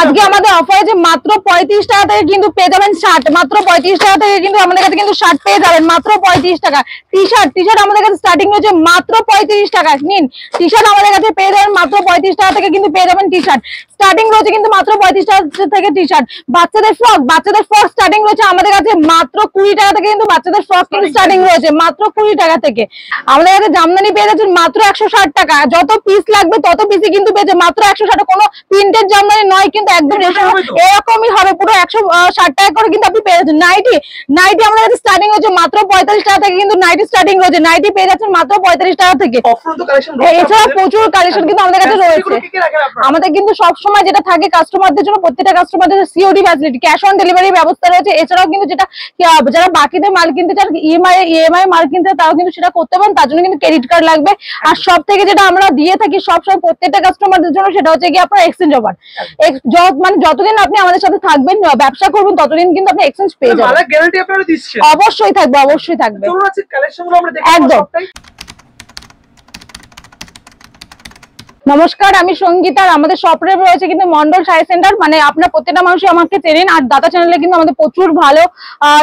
আজকে আমাদের অফার আছে মাত্র 35 টাকা থেকে কিন্তু পেয়ে যাবেন শার্ট, মাত্র 35 টাকা থেকে কিন্তু আমাদের কাছে কিন্তু শার্ট পেয়ে যাবেন মাত্র 35 টাকা। টি শার্ট আমাদের কাছে স্টার্টিং রয়েছে মাত্র 35 টাকা। নিন টি শার্ট আমাদের কাছে পেয়ে যাবেন মাত্র 35 টাকা থেকে কিন্তু পেয়ে যাবেন টি শার্ট স্টার্টিং রয়েছে কিন্তু মাত্র 35 টাকা থেকে টি শার্ট। বাচ্চাদের ফ্রক স্টার্টিং রয়েছে আমাদের কাছে মাত্র 20 টাকা থেকে কিন্তু বাচ্চাদের ফ্রক কিন্তু স্টার্টিং রয়েছে মাত্র 20 টাকা থেকে। আমাদের কাছে জামদানি পেয়ে যাচ্ছেন মাত্র 160 টাকা, যত পিস লাগবে তত পিসই কিন্তু পেয়েছে মাত্র 160 কোনো প্রিন্টেড জামদানি নয় কিন্তু একদম এরকমই হবে পুরো 160 টাকা করে কিন্তু আপনি পেয়ে যাচ্ছেন। নাইটি আমাদের কাছে স্টার্টিং হচ্ছে মাত্র 45 টাকা থেকে কিন্তু নাইটি স্টার্টিং রয়েছে, নাইটি পেয়ে যাচ্ছেন মাত্র 45 টাকা থেকে। এছাড়া প্রচুর কালেকশন কিন্তু আমাদের কাছে রয়েছে। আমাদের কিন্তু সবসময় যেটা থাকে কাস্টমারদের জন্য, প্রত্যেকটা কাস্টমারদের COD facility, cash on delivery ব্যবস্থা রয়েছে। এছাড়াও কিন্তু যেটা যারা বাকিতে মাল কিনতে চান, ইএমআই মাল কিনতে তাও কিন্তু সেটা করতে পারেন, তার জন্য কিন্তু ক্রেডিট কার্ড লাগবে। আর সব থেকে যেটা আমরা দিয়ে থাকি সবসময় প্রত্যেকটা কাস্টমারদের জন্য সেটা হচ্ছে কি আপনার এক্সচেঞ্জ অফার। মানে যতদিন আপনি আমাদের সাথে থাকবেন, ব্যবসা করবেন, ততদিন কিন্তু আপনি এক্সচেঞ্জ পেয়ে যাবেন। গ্যারান্টি আপনারা দিচ্ছেন? অবশ্যই থাকবে, অবশ্যই থাকবে। একদম। নমস্কার, আমি সঙ্গীতা। আমাদের শপে রয়েছে কিন্তু মন্ডল শাড়ি সেন্টার। মানে আপনার প্রত্যেকটা মানুষই আমাকে চেনেন, আর দাদা চ্যানেলে কিন্তু আমাদের প্রচুর ভালো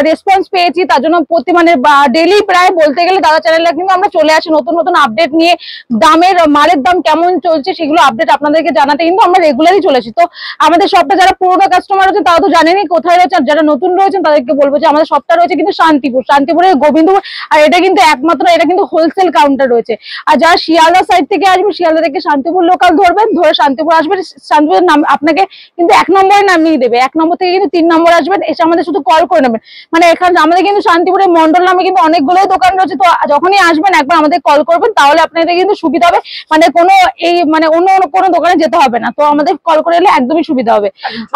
রেসপন্স পেয়েছি। তার জন্য মানে ডেইলি প্রায় বলতে গেলে দাদা চ্যানেলে কিন্তু আমরা চলে আসি নতুন নতুন আপডেট নিয়ে। মালের দাম কেমন চলছে সেগুলো আপডেট আপনাদেরকে জানাতে কিন্তু আমরা রেগুলারই চলে আসি। তো আমাদের শপটা যারা পুরোনো কাস্টমার রয়েছে তারা তো জানেনই কোথায় রয়েছে, আর যারা নতুন রয়েছেন তাদেরকে বলবো যে আমাদের শপটা রয়েছে কিন্তু শান্তিপুরের গোবিন্দপুর। আর এটা কিন্তু এটা কিন্তু হোলসেল কাউন্টার রয়েছে। আর যারা শিয়ালদা সাইড থেকে আসবে, শিয়ালদা থেকে শান্তিপুর লোকাল ধরবেন, ধরে শান্তিপুর আসবেন। শান্তিপুরের নাম আপনাকে কিন্তু 1 নম্বরে নামিয়ে দেবে, 1 নম্বর থেকে কিন্তু 3 নম্বর আসবেন, এসে আমাদের শুধু কল করে নেবেন। মানে এখানে আমাদের কিন্তু শান্তিপুরের মন্ডল নামে কিন্তু অনেকগুলো দোকান রয়েছে। তো যখনই আসবেন একবার আমাদের কল করবেন, তাহলে আপনাদের কিন্তু সুবিধা হবে। মানে অন্য কোনো দোকানে যেতে হবে না, তো আমাদের কল করে এলে একদমই সুবিধা হবে।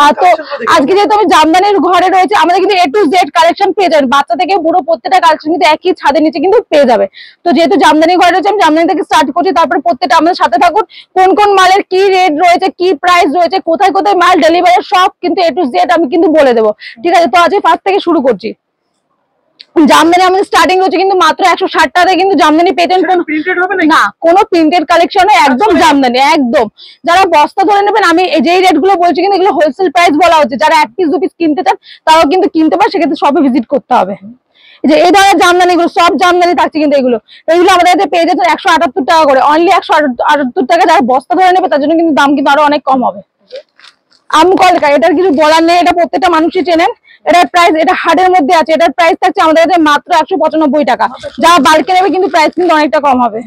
আর তো আজকে যেহেতু আমি জামদানির ঘরে রয়েছে, আমাদের কিন্তু A to Z কালেকশন পেয়ে যাবেন, বাচ্চা থেকে পুরো প্রত্যেকটা কালেকশন কিন্তু একই ছাদের নিচে কিন্তু পেয়ে যাবে। তো যেহেতু জামদানি ঘরে রয়েছে, আমি জামদানি থেকে স্টার্ট করছি, তারপরে প্রত্যেকটা আমাদের সাথে থাকুন। কোন কোন মালের কি রেট রয়েছে, কি প্রাইস রয়েছে, কোথায় কোথায় মাল ডেলিভারি, সব কিন্তু A to Z আমি কিন্তু বলে দেবো। ঠিক আছে, তো আজকে ফার্স্ট থেকে শুরু করছি। জামদানি আমাদের স্টার্টিং রয়েছে কিন্তু মাত্র 160 টাকা কিন্তু জামদানি পেতেন না, কোনো প্রিন্টেড কালেকশনে একদম জামদানি একদম। যারা বস্তা ধরে নেবেন, আমি যেই রেট গুলো বলছি কিন্তু এগুলো হোলসেল প্রাইস বলা হচ্ছে। যারা 1 পিস 2 পিস কিনতে চান তারাও কিন্তু কিনতে পারে, সেক্ষেত্রে সবে ভিজিট করতে হবে। যে এই ধরনের জামদানি গুলো সব জামদানি থাকছে কিন্তু এগুলো আমাদের কাছে পেয়ে যাচ্ছেন 178 টাকা করে, অনলি 178 টাকা। যারা বস্তা ধরে নেবে তার জন্য কিন্তু দাম কিন্তু আরো অনেক কম হবে। আমকলকা, এটার কিছু বলার নেই, এটা প্রত্যেকটা মানুষই চেনেন। এটার প্রাইস, এটা হার্ডের মধ্যে আছে, এটার প্রাইস থাকছে আমাদের কাছে মাত্র 195 টাকা। যারা বাল্কে নেবে কিন্তু প্রাইস কিন্তু অনেকটা কম হবে।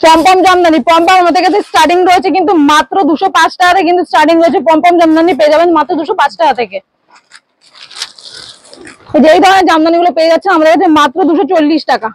পমপম জামদানি, পমপম আমাদের কাছে স্টার্টিং রয়েছে কিন্তু মাত্র 205 টাকা থেকে কিন্তু স্টার্টিং রয়েছে। পমপম জামদানি পেয়ে যাবেন মাত্র 205 টাকা থেকে। এই ধরনের জামদানি গুলো পেয়ে যাচ্ছে আমাদের কাছে মাত্র 240 টাকা,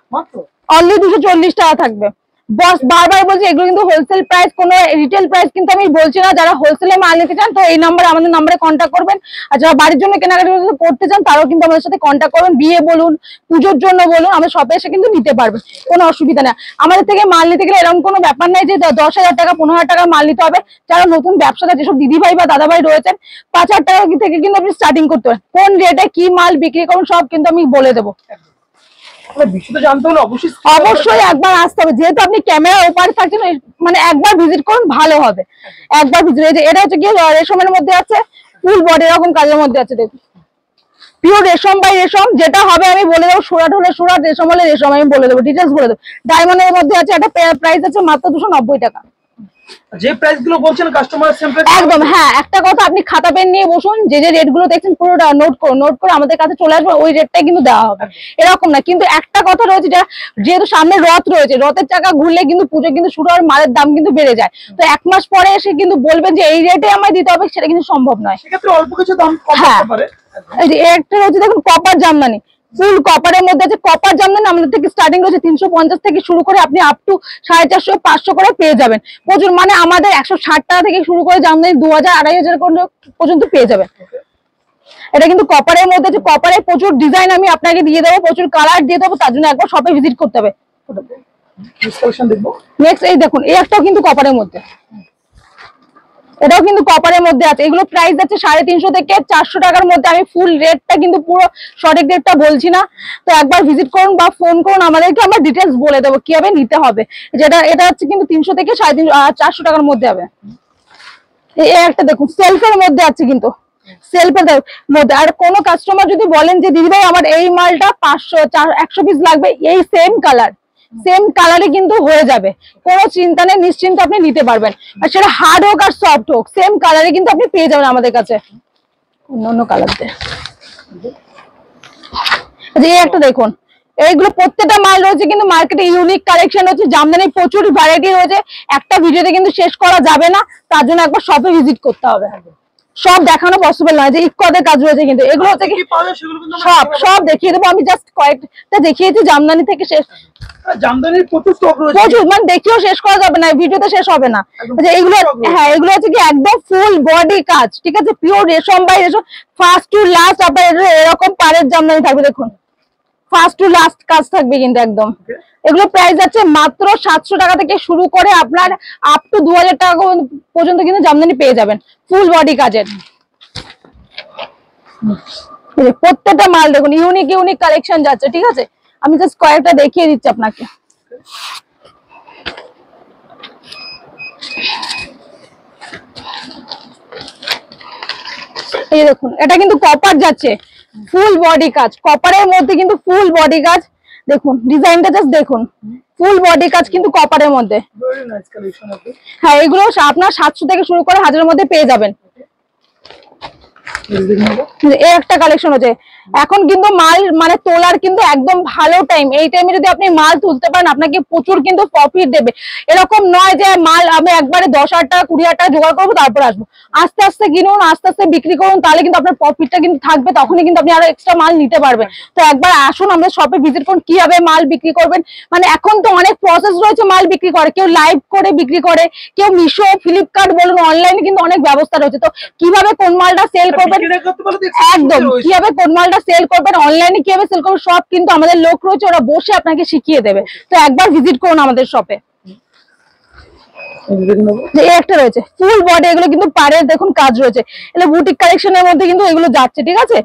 অনলি 240 টাকা থাকবে। বস বারবার বলছি এগুলো কিন্তু হোলসেল প্রাইস, কোনো রিটেল প্রাইস কিন্তু আমি বলছি না। যারা হোলসেলে মাল নিতে চান তো এই নাম্বারে, আমাদের নাম্বারে কন্ট্যাক্ট করবেন। আর যারা বাড়ির জন্য কেনাকাটা করতে চান তারাও কিন্তু আমাদের সাথে কন্ট্যাক্ট করবেন। বিয়ে বলুন, পুজোর জন্য বলুন, আমাদের শপে এসে কিন্তু নিতে পারবেন, কোনো অসুবিধা নেই। আমাদের থেকে মাল নিতে গেলে এরকম কোনো ব্যাপার নাই যে 10,000 টাকা 15,000 টাকা মাল নিতে হবে। যারা নতুন ব্যবসাদার, যেসব দিদি ভাই বা দাদা ভাই রয়েছেন, 5,000 টাকা থেকে কিন্তু আপনি স্টার্টিং করতে পারেন। কোন রেটে কি মাল বিক্রি করুন সব কিন্তু আমি বলে দেবো। অবশ্যই একবার আসতে হবে, যেহেতু আপনি ক্যামেরা ওপারে থাকছেন, মানে একবার ভিজিট করুন, ভালো হবে। একবার ভিজিট। এটা হচ্ছে কি রেশমের মধ্যে আছে, ফুল বডি এরকম কাজের মধ্যে আছে, দেখুন পিওর রেশম বাই রেশম। যেটা হবে আমি বলে দেবো, সুরাট হলে সুরাট, রেশম হলে রেশম, আমি বলে দেবো, ডিটেলস বলে দেবো। ডায়মন্ডের মধ্যে আছে, একটা প্রাইস আছে মাত্র 290 টাকা। যে প্রাইস গুলো বলছেন কাস্টমার একদম। হ্যাঁ, একটা কথা, আপনি খাতা পেন নিয়ে বসুন, যে রেট গুলো দেখছেন পুরোটা নোট করে আমাদের কাছে চলে আসবে, ওই রেটটাই কিন্তু দেওয়া হবে, এরকম না। কিন্তু একটা কথা রয়েছে, যেহেতু সামনে রথ রয়েছে, রথের চাকা ঘুরলে কিন্তু পুজো কিন্তু শুরু হওয়ার, মালের দাম কিন্তু বেড়ে যায়। তো 1 মাস পরে এসে কিন্তু বলবেন যে এই রেটে আমায় দিতে হবে, সেটা কিন্তু সম্ভব নয়। সেক্ষেত্রে অল্প কিছু দাম কম হতে পারে। এই যে একটা রয়েছে দেখুন, কপার জামদানি, ফুল কপারের মধ্যে আছে। কপার জামদানি আমাদের থেকে স্টার্টিং রয়েছে 350 থেকে শুরু করে আপনি আপ টু 450 500 করে পেয়ে যাবেন প্রচুর। মানে আমাদের 160 টাকা থেকে শুরু করে জামদানি 2000 2500 পর্যন্ত পেয়ে যাবেন। এটা কিন্তু কপারের মধ্যে আছে। কপারের প্রচুর ডিজাইন আমি আপনাকে দিয়ে দেবো, প্রচুর কালার দিয়ে দেবো, তার জন্য একবার শপে ভিজিট করতে হবে। নেক্সট এই দেখুন, এই একটাও কিন্তু কপারের মধ্যে, এটাও কিন্তু কপারের মধ্যে আছে। এগুলো প্রাইস আছে 350 থেকে 400 টাকার মধ্যে। আমি ফুল রেটটা কিন্তু পুরো সঠিক রেটটা বলছি না, তো একবার ভিজিট করুন বা ফোন করুন আমাদেরকে, আমরা ডিটেলস বলে দেবো কিভাবে নিতে হবে। এটা হচ্ছে কিন্তু 300 থেকে 350 400 টাকার মধ্যে হবে। এই একটা দেখুন সেলফের মধ্যে আছে কিন্তু, সেলফের মধ্যে। আর কোন কাস্টমার যদি বলেন যে দিদি ভাই আমার এই মালটা 500-100 পিস লাগবে, এই সেম কালারে কিন্তু হয়ে যাবে, কোনো চিন্তা নেই, নিশ্চিন্তে আপনি নিতে পারবেন। আর সেটা হার্ড হোক আর সফট হোক, সেম কালারে কিন্তু আপনি পেয়ে যাবেন আমাদের কাছে। অন্য কালার দিয়ে এই একটা দেখুন, এইগুলো প্রত্যেকটা মাল রয়েছে কিন্তু মার্কেটে ইউনিক কালেকশন রয়েছে, জামদানির প্রচুর ভ্যারাইটি রয়েছে, একটা ভিডিওতে কিন্তু শেষ করা যাবে না, তার জন্য একবার শপে ভিজিট করতে হবে। সব দেখানো পসিবল নয়, যে ইকদের কাজ রয়েছে কিন্তু এগুলো হচ্ছে কি সব দেখিয়ে দেবো। আমি জাস্ট কয়েকটা দেখিয়েছি জামদানি থেকে শেষ, জামদানির প্রচুর স্টক রয়েছে, প্রচুর মানে দেখিয়েও শেষ করা যাবে না, ভিডিওতে শেষ হবে না। যে এগুলো হ্যাঁ এগুলো হচ্ছে কি একদম ফুল বডি কাজ, ঠিক আছে, পিওর রেশম বাই রেশম, ফার্স্ট টু লাস্ট আপনার এরকম পাড়ের জামদানি থাকবে, দেখুন ফার্স্ট টু লাস্ট কাজ থাকবে কিন্তু একদম। এগুলো প্রাইস আছে মাত্র 700 টাকা থেকে শুরু করে আপনার আপ টু 2000 টাকা পর্যন্ত কিন্তু জামদানি পেয়ে যাবেন ফুল বডি কাজের। প্রত্যেকটা মাল দেখুন ইউনিক কালেকশন যাচ্ছে, ঠিক আছে, আমি জাস্ট কয়েকটা দেখিয়ে দিচ্ছি আপনাকে। এই দেখুন এটা কিন্তু কপার যাচ্ছে, ফুল বডি কাজ, কপারের মধ্যে কিন্তু ফুল বডি কাজ, দেখুন ডিজাইনটা জাস্ট দেখুন, ফুল বডি কাজ কিন্তু কপারের মধ্যে। হ্যাঁ এগুলো আপনার 700 থেকে শুরু করে 1000 এর মধ্যে পেয়ে যাবেন। এই একটা কালেকশন হচ্ছে, এখন কিন্তু মাল মানে তোলার কিন্তু একদম ভালো টাইম, এই টাইমে যদি আপনি মাল তুলতে পারেন আপনাকে প্রচুর কিন্তু প্রফিট দেবে। এরকম নয় যে মাল আমি একবারে 10,000 টাকা 20,000 টাকা জোগাড় করবো তারপর আসবো, আস্তে আস্তে কিনুন, আস্তে আস্তে বিক্রি করুন, তাহলে কিন্তু আপনার প্রফিটটা কিন্তু থাকবে, তখনই কিন্তু আপনি আরো এক্সট্রা মাল নিতে পারবেন। তো একবার আসুন আমাদের শপে ভিজিট করুন, কিভাবে মাল বিক্রি করবেন। মানে এখন তো অনেক প্রসেস রয়েছে মাল বিক্রি করে, কেউ লাইভ করে বিক্রি করে, কেউ মিশো ফ্লিপকার্ট বলুন, অনলাইনে কিন্তু অনেক ব্যবস্থা রয়েছে। তো কিভাবে কোন মালটা সেল করবেন, একদম কিভাবে কোন মালটা সেল করবেন, অনলাইনে কিভাবে সেল করবেন, সব কিন্তু আমাদের লোক রয়েছে, ওরা বসে আপনাকে শিখিয়ে দেবে। তো একবার ভিজিট করুন আমাদের শপে। একটা রয়েছে ফুল বডি, এগুলো কিন্তু পাড়ের দেখুন কাজ রয়েছে, এগুলো বুটিক কালেকশনের মধ্যে কিন্তু এগুলো যাচ্ছে, ঠিক আছে,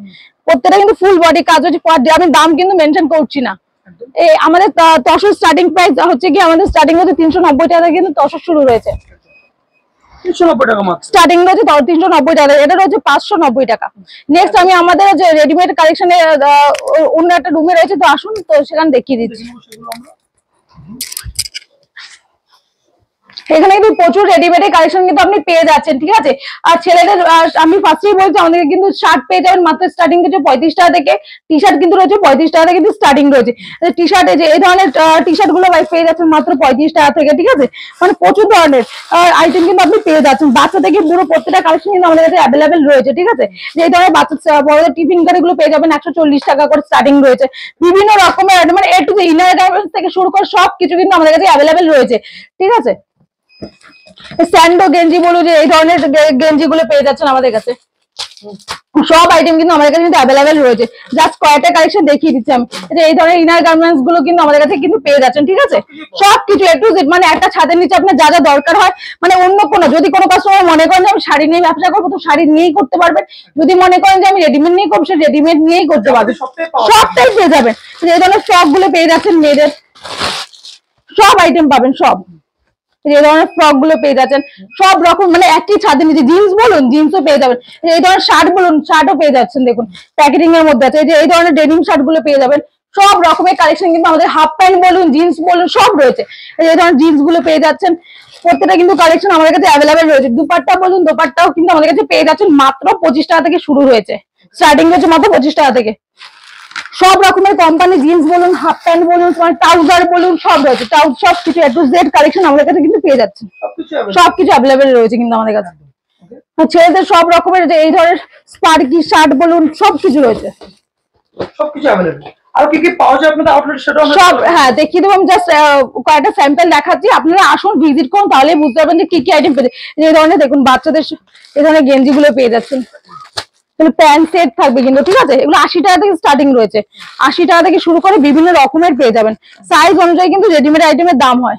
প্রত্যেকটা কিন্তু ফুল বডি কাজ হচ্ছে। আমি দাম কিন্তু মেনশন করছি না, এই আমাদের তসর স্টার্টিং প্রাইস হচ্ছে কি, আমাদের স্টার্টিং হচ্ছে 390 টাকা কিন্তু তসর শুরু রয়েছে, 390 টাকা মাত্র স্টার্টিং রয়েছে 390 টাকা, এটা রয়েছে 590 টাকা। নেক্সট আমি আমাদের যে রেডিমেড কালেকশনে অন্য একটা রুমে রয়েছে, তো আসুন তো সেখানে দেখিয়ে দিচ্ছি। এখানে কিন্তু প্রচুর রেডিমেড কালেকশন কিন্তু আপনি পেয়ে যাচ্ছেন, ঠিক আছে। আর ছেলেদের আমি ফার্স্টেই বলছি আমাদের কিন্তু শার্ট পেয়ে যাবেন মাত্র স্টার্টিং রয়েছে 35 টাকা থেকে, টি শার্ট কিন্তু রয়েছে 35 টাকা থেকে কিন্তু স্টার্টিং রয়েছে। টি শার্টে যে এই ধরনের টি শার্ট গুলো পেয়ে যাচ্ছেন মাত্র 35 টাকা থেকে, ঠিক আছে, মানে প্রচুর ধরনের আইটেম কিন্তু আপনি পেয়ে যাচ্ছেন। বাচ্চা থেকে পুরো প্রত্যেকটা কালেকশন কিন্তু আমাদের কাছে অ্যাভেলেবেল রয়েছে, ঠিক আছে। যে এই ধরনের বাচ্চা বড়দের টিফিন কারি গুলো পেয়ে যাবেন 140 টাকা করে স্টার্টিং রয়েছে, বিভিন্ন রকমের মানে এ টু ইনার গার্মেন্টস থেকে শুরু করে সবকিছু কিন্তু আমাদের কাছে অ্যাভেলেবেল রয়েছে, ঠিক আছে। স্যান্ডো গেঞ্জি বলুন, যে এই ধরনের গেঞ্জি গুলো পেয়ে যাচ্ছেন আমাদের কাছে, সব আইটেম কিন্তু আমাদের কাছে কিন্তু অ্যাভেলেবেল রয়েছে। জাস্ট কয়েকটা কালেকশন দেখিয়ে দিচ্ছি আমি, যে এই ধরনের ইনার গার্মেন্টস গুলো কিন্তু আমাদের কাছে কিন্তু পেয়ে যাচ্ছেন, ঠিক আছে, সবকিছু এ টু জেড, মানে একটা ছাদের নিচে আপনার যা যা দরকার হয়, মানে অন্য কোনো যদি কোনো কাস্টমার মনে করেন যে আমি শাড়ি নিয়ে ব্যবসা করবো, তো শাড়ি নিয়েই করতে পারবেন, যদি মনে করেন যে আমি রেডিমেড নিয়ে করবো, সে রেডিমেড নিয়েই করতে পারবেন, সবটাই পেয়ে যাবেন। এই ধরনের ফ্রক গুলো পেয়ে যাচ্ছেন, মেয়েদের সব আইটেম পাবেন, সব এই ধরনের ফ্রক গুলো পেয়ে যাচ্ছেন, সব রকম মানে একই ছাদের নিচে, জিন্স বলুন জিন্সও পেয়ে যাবেন, এই ধরনের শার্ট বলুন শার্টও পেয়ে যাচ্ছেন, দেখুন প্যাকেটিং এর মধ্যে আছে, এই ধরনের ডেনিম শার্ট গুলো পেয়ে যাবেন, সব রকমের কালেকশন কিন্তু আমাদের, হাফ প্যান্ট বলুন জিন্স বলুন সব রয়েছে, এই ধরনের জিন্স গুলো পেয়ে যাচ্ছেন, প্রত্যেকটা কিন্তু কালেকশন আমাদের কাছে অ্যাভেলেবেল রয়েছে। দুপাট্টা বলুন দোপাট্টাও কিন্তু আমাদের কাছে পেয়ে যাচ্ছেন মাত্র 25 টাকা থেকে শুরু হয়েছে, স্টার্টিং হচ্ছে মাত্র 25 টাকা থেকে। সব রকমের কোম্পানি জিন্স বলুন, হাফ প্যান্ট বলুন, তোমার ট্রাউজার বলুন, সব রয়েছে, সব কিছু এ টু জেড কালেকশন আমাদের কাছে কিন্তু পেয়ে যাচ্ছেন, সবকিছু অ্যাভেলেবেল রয়েছে কিন্তু আমাদের কাছে। ছেলেদের সব রকমের যে এই ধরনের স্পার্কি শার্ট বলুন সবকিছু রয়েছে, সবকিছু अवेलेबल। আর কি কি পাওয়া যায় আপনাদের আউটলেট সেটা সব হ্যাঁ দেখিয়ে দেবো। আমি জাস্ট কয়েকটা স্যাম্পল দেখাচ্ছি, আপনারা আসুন ভিজিট করুন, তাহলেই বুঝতে পারবেন যে কি কি আইটেম পেয়ে। এই ধরনের দেখুন বাচ্চাদের এই ধরনের গেঞ্জি গুলো পেয়ে যাচ্ছেন, প্যান্ট সেট থাকবে কিন্তু, ঠিক আছে, এগুলো 80 টাকা থেকে স্টার্টিং রয়েছে, 80 টাকা থেকে শুরু করে বিভিন্ন রকমের পেয়ে যাবেন, সাইজ অনুযায়ী কিন্তু রেডিমেড আইটেমের দাম হয়।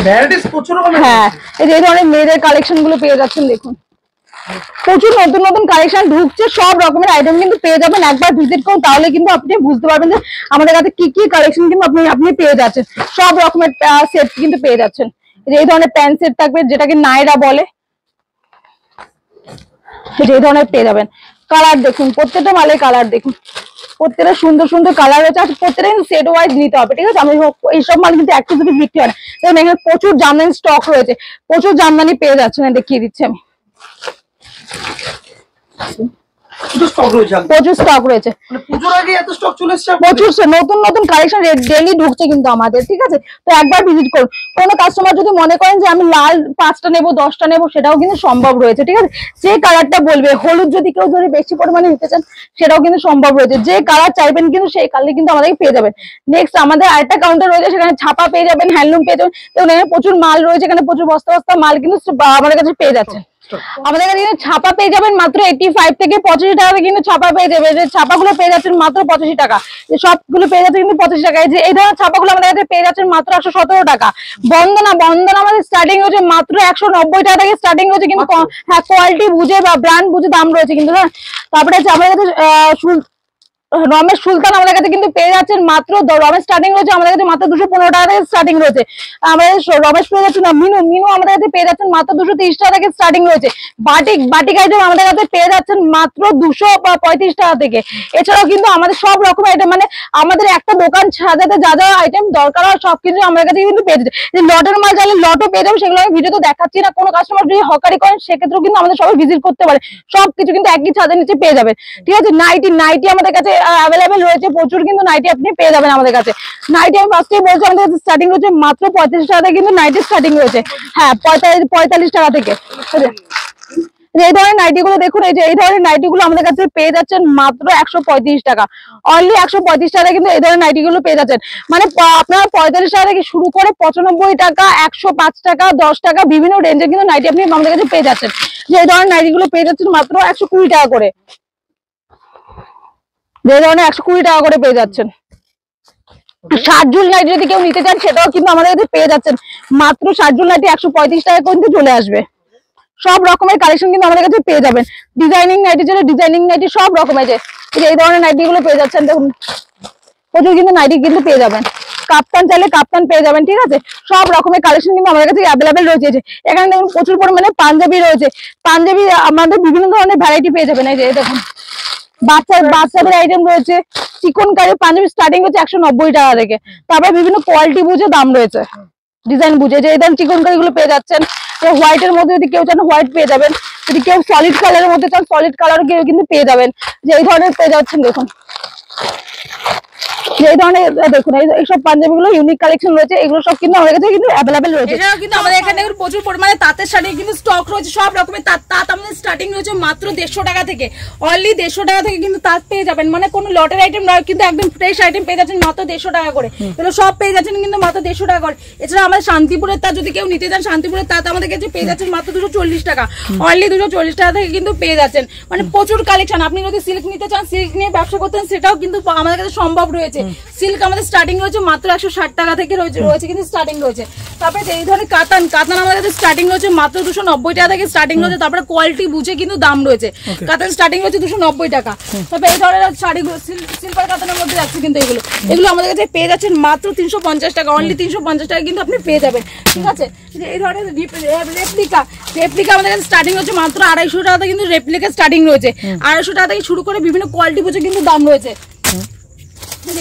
ভ্যারাইটিস প্রচুর রকমের, হ্যাঁ এই ধরনের মেয়েদের কালেকশন গুলো পেয়ে যাচ্ছেন, দেখুন প্রচুর নতুন নতুন কালেকশন ঢুকছে, সব রকমের আইটেম কিন্তু পেয়ে যাবেন। একবার ভিজিট করুন তাহলে কিন্তু আপনি বুঝতে পারবেন যে আমাদের কাছে কি কি কালেকশন কিন্তু আপনি পেয়ে যাচ্ছেন, সব রকমের সেট কিন্তু পেয়ে যাচ্ছেন। এই ধরনের প্যান্ট সেট থাকবে যেটাকে নাইরা বলে, এই ধরনের পেয়ে যাবেন। কালার দেখুন, প্রত্যেকটা মালের কালার দেখুন, প্রত্যেকটা সুন্দর সুন্দর কালার রয়েছে। আর প্রত্যেকটা কিন্তু সেট ওয়াইজ নিতে হবে, ঠিক আছে? আমি এইসব মাল কিন্তু এক পিস বিক্রি হয় না। দেখুন এখানে প্রচুর জামদানি স্টক রয়েছে, প্রচুর জামদানি পেয়ে যাচ্ছেন, দেখিয়ে দিচ্ছি আমি। প্রচুর স্টক রয়েছে, পুজোর আগে এত স্টক চলে এসেছে, প্রচুর নতুন নতুন কালেকশন ডেইলি ঢুকছে কিন্তু আমাদের, ঠিক আছে? তো একবার ভিজিট করুন। কোনো কাস্টমার যদি মনে করেন যে আমি লাল 5টা নেবো 10টা নেবো, সেটাও কিন্তু সম্ভব রয়েছে, ঠিক আছে? যে কালারটা বলবে, হলুদ যদি কেউ যদি বেশি পরিমাণে নিতে চান সেটাও কিন্তু সম্ভব রয়েছে। যে কালার চাইবেন কিন্তু সেই কালার কিন্তু আমাদেরকে পেয়ে যাবেন। নেক্সট আমাদের আরেকটা কাউন্টার রয়েছে, সেখানে ছাপা পেয়ে যাবেন, হ্যান্ডলুম পেয়ে যাবেন। দেখুন এখানে প্রচুর মাল রয়েছে, এখানে প্রচুর বস্তা বস্তা মাল কিন্তু আমাদের কাছে পেয়ে যাচ্ছে। আমাদের কাছে কিন্তু ছাপা পেয়ে যাবেন মাত্র 85 থেকে 85 টাকা কিন্তু ছাপা পেয়ে যাবে। যে ছাপাগুলো পেয়ে যাচ্ছেন মাত্র 85 টাকা, যে সবগুলো পেয়ে যাচ্ছে কিন্তু 85 টাকায়। যে এই ধরনের ছাপাগুলো আমাদের কাছে পেয়ে যাচ্ছেন মাত্র 117 টাকা। বন্দনা আমাদের স্টার্টিং হচ্ছে মাত্র 190 টাকা থেকে স্টার্টিং হচ্ছে, কিন্তু হ্যাঁ কোয়ালিটি বুঝে বা ব্র্যান্ড বুঝে দাম রয়েছে কিন্তু, হ্যাঁ। তারপরে আছে আমাদের কাছে রমেশ সুলতান আমাদের কাছে কিন্তু পেয়ে যাচ্ছেন মাত্র, রমেশ স্টার্টিং রয়েছে আমাদের কাছে মাত্র 215 টাকা থেকে স্টার্টিং রয়েছে। আমাদের রমেশ পেয়ে যাচ্ছেন না, মিনু আমাদের কাছে পেয়ে যাচ্ছেন মাত্র 230 টাকা থেকে স্টার্টিং রয়েছে। বাটিক আইটেম আমাদের কাছে পেয়ে যাচ্ছেন মাত্র 235 টাকা থেকে। এছাড়াও কিন্তু আমাদের সব রকম আইটেম, মানে আমাদের একটা দোকান সাজাতে যা যা আইটেম দরকার হয় সবকিছু আমাদের কাছে কিন্তু পেয়ে যাচ্ছে। যে লটের মাল চাইলে লটও পেয়ে যাবে, সেগুলো আমি ভিডিওতে দেখাচ্ছি না। কোনো কাস্টমার যদি হকারি করেন সেক্ষেত্রেও কিন্তু আমাদের সবাই ভিজিট করতে পারে, সবকিছু কিন্তু একই ছাদের নিচে পেয়ে যাবেন, ঠিক আছে? নাইটি আমাদের কাছে অ্যাভেলেবেল রয়েছে, প্রচুর কিন্তু নাইটি আপনি পেয়ে যাবেন আমাদের কাছে। নাইটি আমি ফার্স্টেই বলছি আমাদের কাছে স্টার্টিং রয়েছে মাত্র 35 টাকা থেকে কিন্তু নাইটি স্টার্টিং রয়েছে, হ্যাঁ 45 টাকা থেকে। এই ধরনের নাইটি গুলো দেখুন, এই যে এই ধরনের নাইটি গুলো আমাদের কাছে পেয়ে যাচ্ছেন মাত্র 135 টাকা, অনলি 135 টাকা কিন্তু এই ধরনের নাইটি গুলো পেয়ে যাচ্ছেন। মানে আপনার 45 টাকা থেকে শুরু করে 95 টাকা, 105 টাকা, 10 টাকা বিভিন্ন রেঞ্জে কিন্তু নাইটি আপনি আমাদের কাছে পেয়ে যাচ্ছেন। যে এই ধরনের নাইটি গুলো পেয়ে যাচ্ছেন মাত্র 120 টাকা করে, যে ধরনের 120 টাকা করে পেয়ে যাচ্ছেন। 60 জুল নাইটি যদি কেউ নিতে চান সেটাও কিন্তু আমাদের কাছে পেয়ে যাচ্ছেন মাত্র 60 জুল নাইটি 135 টাকা কিন্তু চলে আসবে। সব রকমের কালেকশন কিন্তু আমাদের কাছে পেয়ে যাবেন। ডিজাইনিং নাইটি যেটা ডিজাইনিং নাইটি সব রকমের, যে এই ধরনের নাইটি গুলো পেয়ে যাচ্ছেন। দেখুন প্রচুর কিন্তু নাইটি কিন্তু পেয়ে যাবেন, কাপ্তান চাইলে কাপ্তান পেয়ে যাবেন, ঠিক আছে? সব রকমের কালেকশন কিন্তু আমাদের কাছে অ্যাভেলেবেল রয়েছে। এখানে দেখুন প্রচুর পরিমাণে পাঞ্জাবি রয়েছে, পাঞ্জাবি আমাদের বিভিন্ন ধরনের ভ্যারাইটি পেয়ে যাবেন। এই যে দেখুন বাচ্চাদের আইটেম রয়েছে, চিকনকারি পাঞ্জাবি স্টার্টিং হচ্ছে 190 টাকা থেকে। তারপরে বিভিন্ন কোয়ালিটি বুঝে দাম রয়েছে, ডিজাইন বুঝে। যে এই ধরনের চিকনকারি গুলো পেয়ে যাচ্ছেন। হোয়াইটের মধ্যে যদি কেউ চান হোয়াইট পেয়ে যাবেন, যদি কেউ সলিড কালারের মধ্যে চান সলিড কালার কেউ কিন্তু পেয়ে যাবেন। যে এই ধরনের পেয়ে যাচ্ছেন, দেখুন এই ধরনের দেখুন এইসব পাঞ্জাবি গুলো ইউনিক কালেকশন রয়েছে, এগুলো সব কিন্তু আমাদের কাছে কিন্তু অ্যাভেলেবেল রয়েছে। এছাড়াও কিন্তু আমাদের এখানে প্রচুর পরিমাণে তাঁতের শাড়ি কিন্তু স্টক রয়েছে, সব রকমের তাঁত আমাদের স্টার্টিং রয়েছে মাত্র 150 টাকা থেকে, অনলি 150 টাকা থেকে কিন্তু তাঁত পেয়ে যাবেন। মানে কোনো লটের আইটেম নয়, কিন্তু একদম ফ্রেশ আইটেম পেয়ে যাচ্ছেন মাত্র 150 টাকা করে। এগুলো সব পেয়ে যাচ্ছেন কিন্তু মাত্র 150 টাকা করে। এছাড়া আমাদের শান্তিপুরের তাঁত যদি কেউ নিতে চান, শান্তিপুরের তাঁত আমাদের কাছে পেয়ে যাচ্ছেন মাত্র 240 টাকা, অনলি 240 টাকা থেকে কিন্তু পেয়ে যাচ্ছেন। মানে প্রচুর কালেকশন। আপনি যদি সিল্ক নিতে চান, সিল্ক নিয়ে ব্যবসা করতেন, সেটাও কিন্তু আমাদের কাছে সম্ভব রয়েছে। সিল্ক আমাদের স্টার্টিং রয়েছে মাত্র 160 টাকা থেকে রয়েছে কিন্তু স্টার্টিং রয়েছে। তারপরে এই ধরনের কাতান আমাদের কাছে স্টার্টিং রয়েছে মাত্র 290 টাকা থেকে স্টার্টিং রয়েছে। তারপরে কোয়ালিটি বুঝে কিন্তু দাম রয়েছে। কাতান স্টার্টিং রয়েছে 290 টাকা। তারপরে এই ধরনের শাড়িগুলো সিলভার কাতানের মধ্যে যাচ্ছে কিন্তু এগুলো আমাদের কাছে পেয়ে যাচ্ছেন মাত্র 350 টাকা, অনলি 350 টাকা কিন্তু আপনি পেয়ে যাবেন, ঠিক আছে? এই ধরনের রেপ্লিকা আমাদের কাছে স্টার্টিং হচ্ছে মাত্র 250 টাকা থেকে কিন্তু রেপ্লিকা স্টার্টিং রয়েছে। 250 টাকা থেকে শুরু করে বিভিন্ন কোয়ালিটি বুঝে কিন্তু দাম রয়েছে।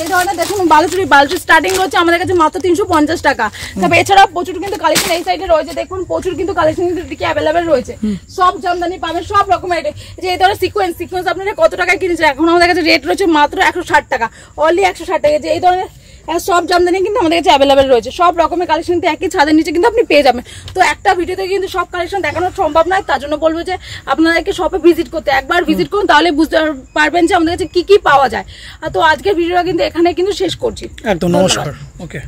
এই ধরনের দেখুন বালুচুরি স্টার্টিং রয়েছে আমাদের কাছে মাত্র 350 টাকা। তবে এছাড়াও প্রচুর কিন্তু কালেকশন এই সাইডে রয়েছে, দেখুন প্রচুর কিন্তু কালেকশন দিকে অ্যাভেলেবেল রয়েছে। সব জামদানি পাবেন, সব রকমের। যে এই ধরনের সিকোয়েন্স আপনারা কত টাকায় কিনেছেন, এখন আমাদের কাছে রেট রয়েছে মাত্র 160 টাকা, অনলি 160 টাকা। যে এই ধরনের সব জামদানি কিন্তু আমাদের কাছে অ্যাভেলেবেল রয়েছে, সব রকমের কালেকশন কিন্তু একই ছাদের নিচে কিন্তু আপনি পেয়ে যাবেন। তো একটা ভিডিওতে কিন্তু সব কালেকশন দেখানো সম্ভব নয়, তার জন্য বলবো যে আপনাদেরকে শপে ভিজিট করতে, একবার ভিজিট করুন, তাহলে বুঝতে পারবেন যে আমাদের কাছে কি কি পাওয়া যায়। তো আজকের ভিডিওটা কিন্তু এখানে কিন্তু শেষ করছি। একদম নমস্কার। ওকে।